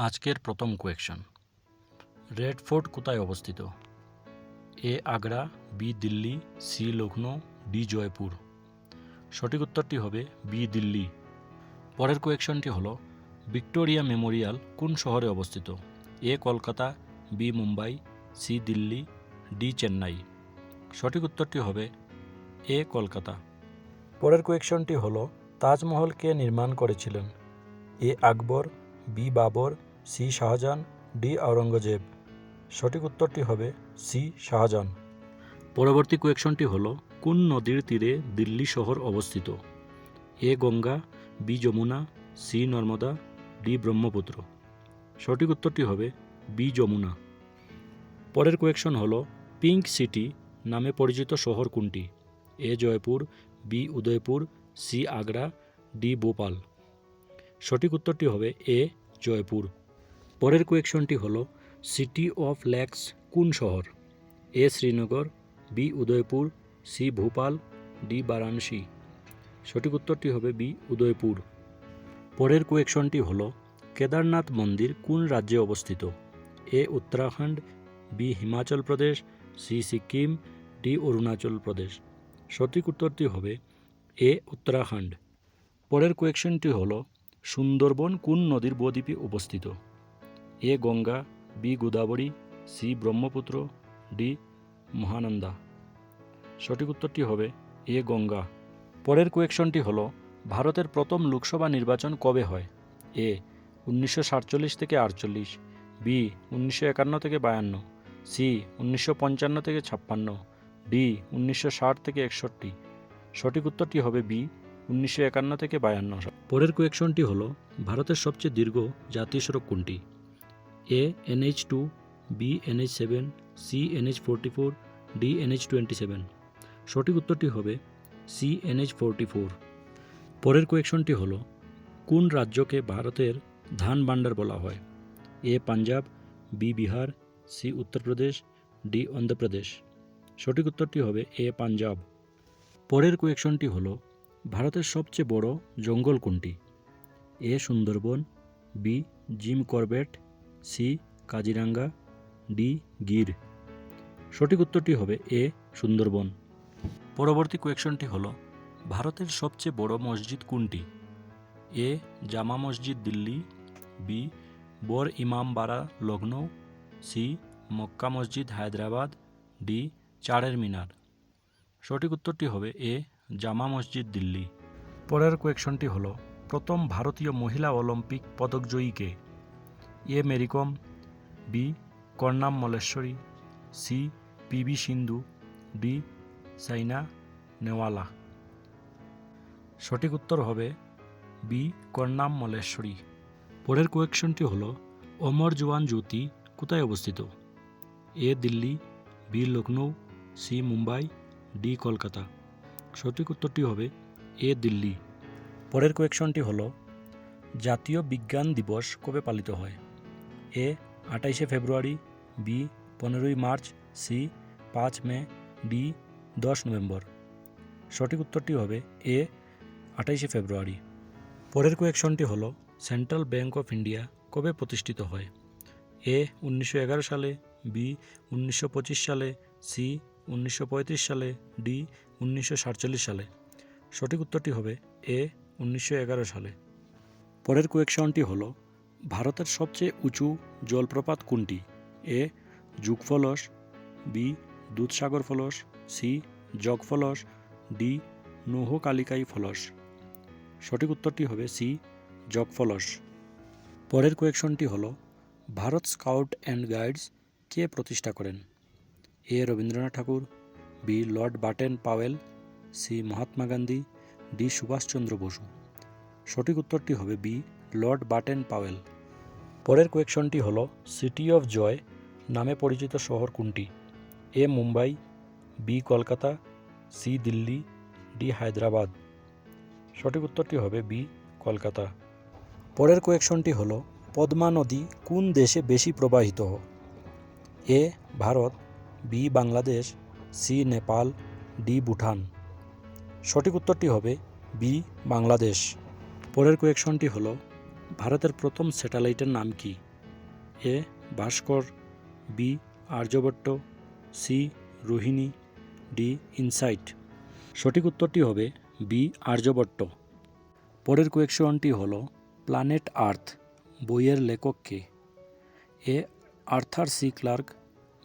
আজকের প্রথম question. Red Fort কোথায় অবস্থিত? A Agra, B Delhi, C Lucknow, D Jaipur. সঠিক উত্তরটি হবে বি দিল্লি। পরের কোয়েকশনটি হলো ভিক্টোরিয়া মেমোরিয়াল কোন শহরে অবস্থিত? A Kolkata, B Mumbai, C Delhi, D Chennai. সঠিক উত্তরটি হবে এ কলকাতা। পরের কোয়েকশনটি হলো তাজমহল কে নির্মাণ করেছিলেন? A Akbar, B Babur, C Shah Jahan, D Aurangzeb. সঠিক উত্তরটি হবে সি শাহজাহান। পরবর্তী কোয়েকশনটি হলো কোন নদীর তীরে দিল্লি শহর অবস্থিত? A Ganga, B Yamuna, C Narmada, D Brahmaputra. সঠিক উত্তরটি হবে বি যমুনা। পরের কোয়েকশন হলো পিঙ্ক সিটি নামে পরিচিত শহর কোনটি? A Jaipur, B Udaipur, C Agra, D Bhopal. সঠিক উত্তরটি হবে এ জয়পুর। পরের কোয়েকশনটি হলো সিটি অফ লেকস কোন শহর? A Srinagar, B Udaipur, C Bhopal, D Varanasi. সঠিক উত্তরটি হবে বি উদয়পুর। পরের কোয়েকশনটি হলো কেদারনাথ মন্দির কোন রাজ্যে অবস্থিত? এ Uttarakhand, B Himachal Pradesh, C Sikkim, D Arunachal Pradesh. সঠিক উত্তরটি হবে এ উত্তরাখণ্ড। পরের কোয়েকশনটি হলো সুন্দরবন কোন নদীর বদ্বীপে অবস্থিত? A Ganga, B Godavari, C Brahmaputra, D Mahananda. সঠিক উত্তরটি হবে এ গঙ্গা। পরের কোয়েকশনটি হলো ভারতের প্রথম লোকসভা নির্বাচন কবে হয়? এ 1947 থেকে 48, বি 1951 থেকে 52, সি 1955 থেকে 56, ডি 1960 থেকে 61। সঠিক উত্তরটি হবে বি 1951 থেকে 52। পরের কোয়েকশনটি হলো ভারতের সবচেয়ে দীর্ঘ জাতীয় সড়ক কোনটি? A NH2, B NH7, C NH44, D NH27। সঠিক উত্তরটি হবে সি NH44। পরের কোয়েকশনটি হলো কোন রাজ্যকে ভারতের ধান ভাণ্ডার বলা হয়? A Punjab, B Bihar, C Uttar Pradesh, D Andhra Pradesh. সঠিক উত্তরটি হবে এ পাঞ্জাব। পরের কোয়েকশনটি হলো ভারতের সবচেয়ে বড় জঙ্গল কোনটি? A Sundarban, B Jim Corbett, C Kaziranga, D Gir. সঠিক উত্তরটি হবে এ সুন্দরবন। পরবর্তী কোয়েকশনটি হলো ভারতের সবচেয়ে বড় মসজিদ কোনটি? এ জামা মসজিদ দিল্লি, বি বর ইমাম বাড়া লখনৌ, সি মক্কা মসজিদ হায়দ্রাবাদ, ডি চারের মিনার। সঠিক উত্তরটি হবে এ জামা মসজিদ দিল্লি। পরের কোয়েকশনটি হলো প্রথম ভারতীয় মহিলা অলিম্পিক পদকজয়ী কে? এ Mary Kom, B কর্ণাম Malleswari, C PV সিন্ধু, ডি সাইনা নেওয়ালা। সঠিক উত্তর হবে বি কর্ণাম মল্লেশ্বরী। পরের কোয়েকশনটি হলো অমর জওয়ান জ্যোতি কোথায় অবস্থিত? A Delhi, B Lucknow, C Mumbai, D Kolkata. সঠিক উত্তরটি হবে এ দিল্লি। পরের কোয়েকশনটি হলো জাতীয় বিজ্ঞান দিবস কবে পালিত হয়? এ 28শে ফেব্রুয়ারি, বি 15ই মার্চ, সি 5 মে, ডি 10 নভেম্বর। সঠিক উত্তরটি হবে এ 28শে ফেব্রুয়ারি। পরের কোয়েকশনটি হলো সেন্ট্রাল ব্যাংক অফ ইন্ডিয়া কবে প্রতিষ্ঠিত হয়? এ 1911 সালে, বি 1925 সালে, সি 1935 সালে, ডি 1947 সালে। সঠিক উত্তরটি হবে এ 1911 সালে। পরের কোয়েকশনটি হলো ভারতের সবচেয়ে উঁচু জলপ্রপাত কোনটি? A Jog falls, B Dudhsagar falls, C Jog falls, D Nohkalikai falls. সঠিক উত্তরটি হবে সি জগ ফলস। পরের কোয়েকশনটি হলো ভারত স্কাউট অ্যান্ড গাইডস কে প্রতিষ্ঠা করেন? A Rabindranath Tagore, B Lord Baden Powell, C Mahatma Gandhi, D Subhas Chandra Basu. সঠিক উত্তরটি হবে বি লর্ড বাটেন পাওয়েল। পরের কোয়েকশনটি হলো সিটি অফ জয় নামে পরিচিত শহর কোনটি? A Mumbai, B Kolkata, C Delhi, D Hyderabad. সঠিক উত্তরটি হবে বি কলকাতা। পরের কোয়েকশনটি হলো পদ্মা নদী কোন দেশে বেশি প্রবাহিত? A Bharat, B Bangladesh, C Nepal, D Bhutan. সঠিক উত্তরটি হবে বি বাংলাদেশ। পরের কোয়েকশনটি হলো ভারতের প্রথম স্যাটেলাইটের নাম কি? A Bhaskara, B Aryabhata, C Rohini, D InSight. সঠিক উত্তরটি হবে বি আর্যভট্ট। পরের কোয়েকশনটি হল প্ল্যানেট আর্থ বইয়ের লেখক কে? A Arthur C Clarke,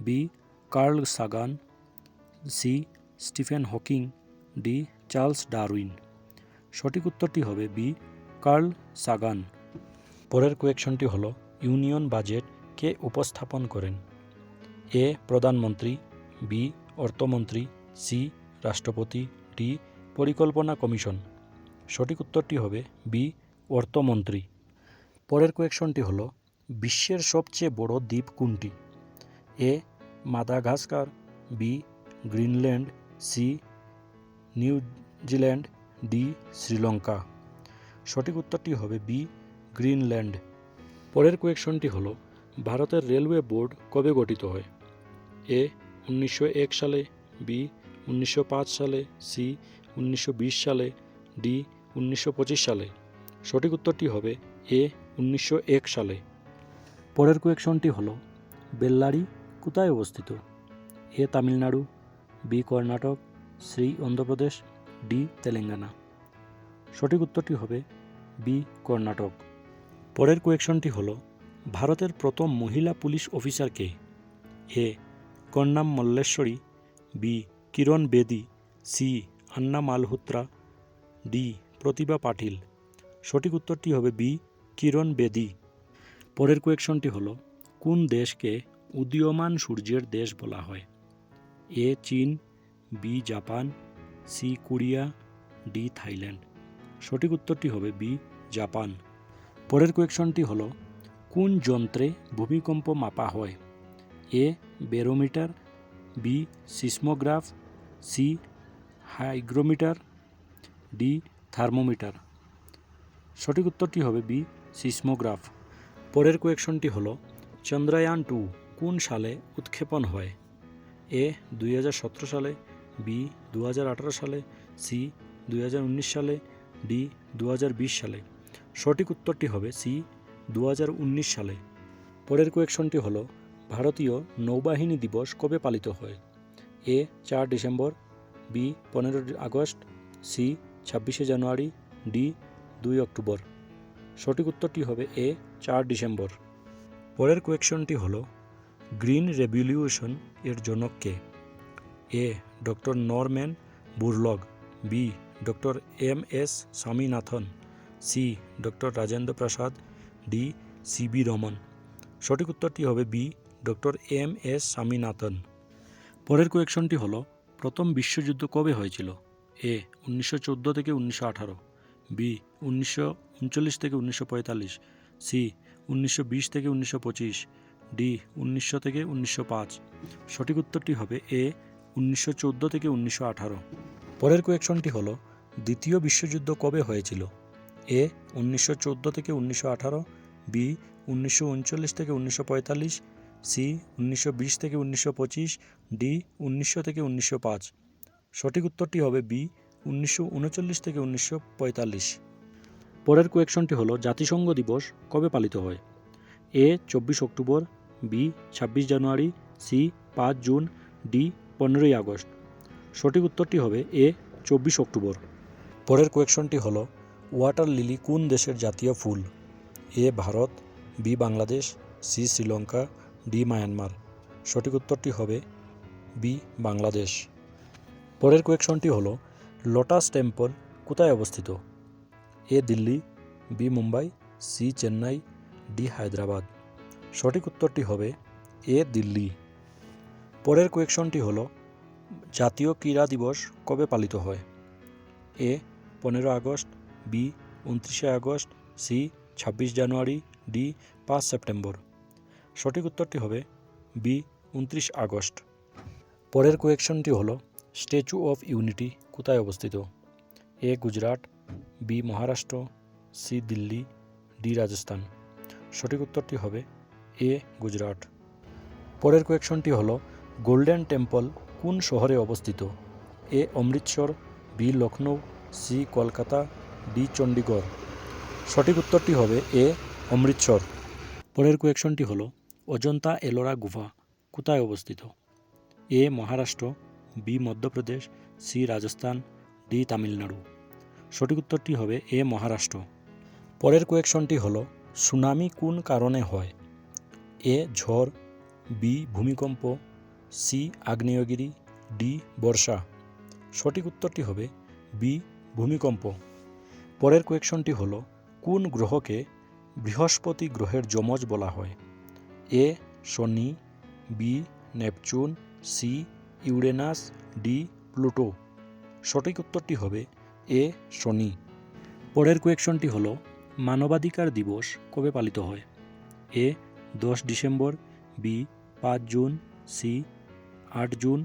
B Carl Sagan, C Stephen Hawking, D Charles Darwin. সঠিক উত্তরটি হবে বি কার্ল সাগান। পরের কোয়েকশনটি হল ইউনিয়ন বাজেট কে উপস্থাপন করেন? এ প্রধানমন্ত্রী, বি অর্থমন্ত্রী, সি রাষ্ট্রপতি, ডি পরিকল্পনা কমিশন। সঠিক উত্তরটি হবে বি অর্থমন্ত্রী। পরের কোয়েকশনটি হল বিশ্বের সবচেয়ে বড় দ্বীপ কোনটি? A Madagascar, B Greenland, C New Zealand, D Sri Lanka. সঠিক উত্তরটি হবে বি গ্রিনল্যান্ড। পরের কোয়েকশনটি হল ভারতের রেলওয়ে বোর্ড কবে গঠিত হয়? এ 1901 সালে, বি 1905 সালে, সি 1920 সালে, ডি 1925 সালে। সঠিক উত্তরটি হবে এ 1901 সালে। পরের কোয়েকশনটি হল বেল্লারি কোথায় অবস্থিত? A Tamil Nadu, B Karnataka, C Andhra Pradesh, D Telangana. সঠিক উত্তরটি হবে বি কর্ণাটক। পরের কোয়েকশনটি হল ভারতের প্রথম মহিলা পুলিশ অফিসার কে? এ কর্ণাম মল্লেশ্বরী, বি কিরণ বেদি, সি আন্না মালহোত্রা, ডি প্রতিভা পাটিল। সঠিক উত্তরটি হবে বি কিরণ বেদি। পরের কোয়েকশনটি হল কোন দেশকে উদীয়মান সূর্যের দেশ বলা হয়? এ চীন, B Japan, C Korea, D Thailand. সঠিক উত্তরটি হবে বি জাপান। পরের কোয়েকশনটি হল কোন যন্ত্রে ভূমিকম্প মাপা হয়? A barometer, B seismograph, C hygrometer, D thermometer. সঠিক উত্তরটি হবে বি সিসমোগ্রাফ। পরের কোয়েকশনটি হল চন্দ্রায়ান-2 কোন সালে উৎক্ষেপণ হয়? এ 2017 সালে, বি 2018 সালে, সি 2019 সালে, ডি 2020 সালে। সঠিক উত্তরটি হবে সি 2019 সালে। পরের কোয়েকশনটি হল ভারতীয় নৌবাহিনী দিবস কবে পালিত হয়? এ 4 ডিসেম্বর, বি 15 আগস্ট, সি 26শে জানুয়ারি, ডি 2 অক্টোবর। সঠিক উত্তরটি হবে এ 4 ডিসেম্বর। পরের কোয়েকশনটি হল গ্রিন রেভলিউশন এর জনক কে? A doctor Norman Borlaug, B doctor M S. Swaminathan, C doctor Rajendra Prasad, D C V. Raman. সঠিক উত্তরটি হবে বি ডক্টর এম.এস. স্বামীনাথন। পরের কোয়েকশনটি হল প্রথম বিশ্বযুদ্ধ কবে হয়েছিল? এ 1914 থেকে 1918, বি 1939 থেকে 1945, সি 1920 থেকে 1925, ডি 1900 থেকে 1905। সঠিক উত্তরটি হবে এ 1914 থেকে 1918। পরের কোয়েকশনটি হল দ্বিতীয় বিশ্বযুদ্ধ কবে হয়েছিল? এ 1914 থেকে 1918, বি 1939 থেকে 1945, সি 1920 থেকে 1925, ডি 1900 থেকে 1905। সঠিক উত্তরটি হবে বি 1939 থেকে 1945। পরের কোয়েকশনটি হল জাতিসংঘ দিবস কবে পালিত হয়? এ 24 অক্টোবর, বি 26 জানুয়ারি, সি 5 জুন, ডি 15 আগস্ট। সঠিক উত্তরটি হবে এ 24 অক্টোবর। পরের কোয়েকশনটি হল ওয়াটার লিলি কোন দেশের জাতীয় ফুল? A Bharat, B Bangladesh, C Sri Lanka, D Myanmar. সঠিক উত্তরটি হবে বি বাংলাদেশ। পরের কোয়েকশনটি হল লোটাস টেম্পল কোথায় অবস্থিত? A Delhi, B Mumbai, C Chennai, D Hyderabad. সঠিক উত্তরটি হবে এ দিল্লি। পরের কোয়েকশনটি হল জাতীয় ক্রীড়া দিবস কবে পালিত হয়? এ 15 আগস্ট, বি 29 আগস্ট, সি 26 জানুয়ারি, ডি 5 সেপ্টেম্বর। সঠিক উত্তরটি হবে বি 29 আগস্ট। পরের কোয়েকশনটি হল স্ট্যাচু অফ ইউনিটি কোথায় অবস্থিত? A Gujarat, B Maharashtra, C Delhi, D Rajasthan. সঠিক উত্তরটি হবে এ গুজরাট। পরের কোয়েকশনটি হল গোল্ডেন টেম্পল কোন শহরে অবস্থিত? A Amritsar, B Lucknow, C Kolkata, D Chandigarh. সঠিক উত্তরটি হবে এ অমৃতসর। পরের কোয়েকশনটি হল অজন্তা এলোরা গুহা কোথায় অবস্থিত? A Maharashtra, B Madhya Pradesh, C Rajasthan, D Tamil Nadu. সঠিক উত্তরটি হবে এ মহারাষ্ট্র। পরের কোয়েকশনটি হলো সুনামি কোন কারণে হয়? এ ঝড়, বি ভূমিকম্প, সি আগ্নেয়গিরি, ডি বর্ষা। সঠিক উত্তরটি হবে বি ভূমিকম্প। পরের কোয়েকশনটি হলো কোন গ্রহকে বৃহস্পতি গ্রহের যমজ বলা হয়? A Shani, B Neptune, C Uranus, D Pluto. সঠিক উত্তরটি হবে এ শনি। পরের কোয়েকশনটি হলো মানবাধিকার দিবস কবে পালিত হয়? A 10 December, B 5 June, C 8 June,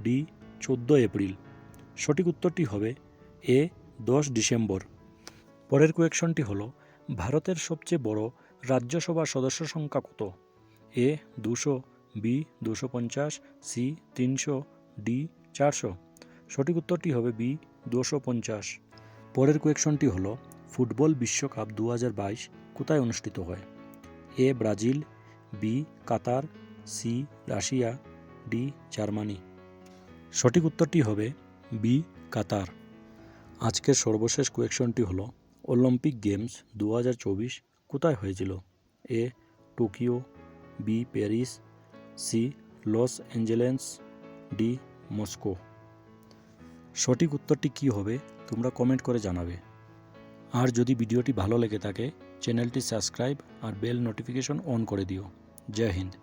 D 14 April. সঠিক উত্তরটি হবে এ 10 ডিসেম্বর। পরের কোয়েকশনটি হলো ভারতের সবচেয়ে বড় রাজ্যসভার সদস্য সংখ্যা কত? এ 200, বি 250, সি 300, ডি 400। সঠিক উত্তরটি হবে বি 250। পরের কোয়েকশনটি হলো ফুটবল বিশ্বকাপ 2022 কোথায় অনুষ্ঠিত হয়? এ ব্রাজিল, বি কাতার, সি রাশিয়া, ডি জার্মানি। সঠিক উত্তরটি হবে বি কাতার। আজকের সর্বশেষ কোয়েকশনটি হলো অলিম্পিক গেমস 2024 কোথায় হয়েছিল? A Tokyo, B Paris, C Los Angeles, D Moscow. সঠিক উত্তরটি কী হবে তোমরা কমেন্ট করে জানাবে। আর যদি ভিডিওটি ভালো লেগে থাকে চ্যানেলটি সাবস্ক্রাইব আর বেল নোটিফিকেশন অন করে দিও। জয় হিন্দ।